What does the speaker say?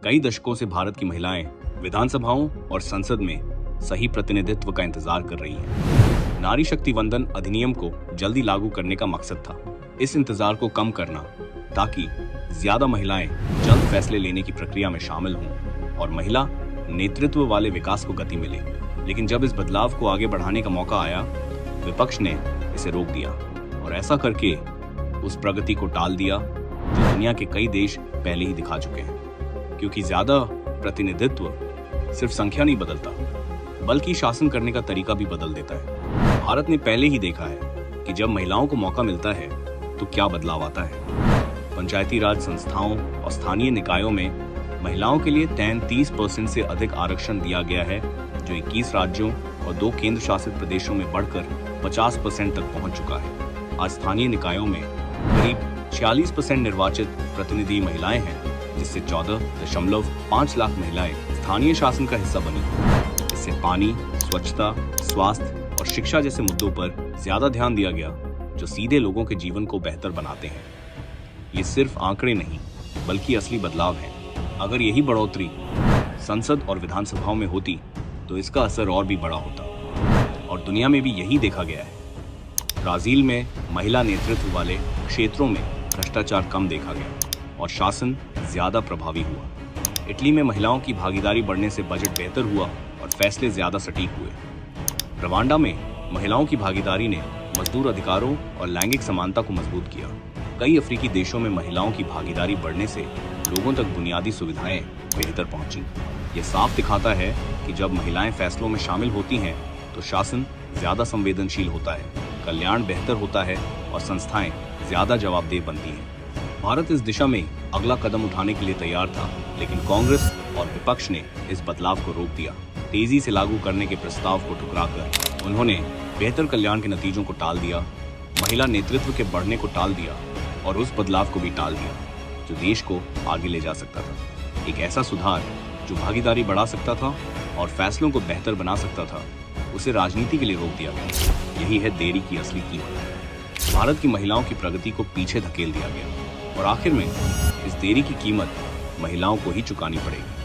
कई दशकों से भारत की महिलाएं विधानसभाओं और संसद में सही प्रतिनिधित्व का इंतजार कर रही हैं। नारी शक्ति वंदन अधिनियम को जल्दी लागू करने का मकसद था इस इंतजार को कम करना, ताकि ज्यादा महिलाएं जल्द फैसले लेने की प्रक्रिया में शामिल हों और महिला नेतृत्व वाले विकास को गति मिले। लेकिन जब इस बदलाव को आगे बढ़ाने का मौका आया, विपक्ष ने इसे रोक दिया और ऐसा करके उस प्रगति को टाल दिया जो दुनिया के कई देश पहले ही दिखा चुके हैं। क्योंकि ज्यादा प्रतिनिधित्व सिर्फ संख्या नहीं बदलता, बल्कि शासन करने का तरीका भी बदल देता है। भारत ने पहले ही देखा है कि जब महिलाओं को मौका मिलता है तो क्या बदलाव आता है। पंचायती राज संस्थाओं और स्थानीय निकायों में महिलाओं के लिए 33% से अधिक आरक्षण दिया गया है, जो 21 राज्यों और 2 केंद्र शासित प्रदेशों में बढ़कर 50% तक पहुंच चुका है। आज स्थानीय निकायों में करीब 46% निर्वाचित प्रतिनिधि महिलाएं हैं, जिससे 14.5 लाख महिलाएं स्थानीय शासन का हिस्सा बनी। इससे पानी, स्वच्छता, स्वास्थ्य और शिक्षा जैसे मुद्दों पर ज्यादा ध्यान दिया गया, जो सीधे लोगों के जीवन को बेहतर बनाते हैं। ये सिर्फ आंकड़े नहीं, बल्कि असली बदलाव है। अगर यही बढ़ोतरी संसद और विधानसभाओं में होती तो इसका असर और भी बड़ा होता। और दुनिया में भी यही देखा गया है। ब्राजील में महिला नेतृत्व वाले क्षेत्रों में भ्रष्टाचार कम देखा गया और शासन ज्यादा प्रभावी हुआ। इटली में महिलाओं की भागीदारी बढ़ने से बजट बेहतर हुआ और फैसले ज्यादा सटीक हुए। रवांडा में महिलाओं की भागीदारी ने मजदूर अधिकारों और लैंगिक समानता को मजबूत किया। कई अफ्रीकी देशों में महिलाओं की भागीदारी बढ़ने से लोगों तक बुनियादी सुविधाएं बेहतर पहुंची। ये साफ दिखाता है कि जब महिलाएं फैसलों में शामिल होती हैं तो शासन ज्यादा संवेदनशील होता है, कल्याण बेहतर होता है और संस्थाएं ज्यादा जवाबदेह बनती हैं। भारत इस दिशा में अगला कदम उठाने के लिए तैयार था, लेकिन कांग्रेस और विपक्ष ने इस बदलाव को रोक दिया। तेजी से लागू करने के प्रस्ताव को ठुकराकर उन्होंने बेहतर कल्याण के नतीजों को टाल दिया, महिला नेतृत्व के बढ़ने को टाल दिया और उस बदलाव को भी टाल दिया जो देश को आगे ले जा सकता था। एक ऐसा सुधार जो भागीदारी बढ़ा सकता था और फैसलों को बेहतर बना सकता था, उसे राजनीति के लिए रोक दिया गया। यही है देरी की असली कीमत। भारत की महिलाओं की प्रगति को पीछे धकेल दिया गया और आखिर में इस देरी की कीमत महिलाओं को ही चुकानी पड़ेगी।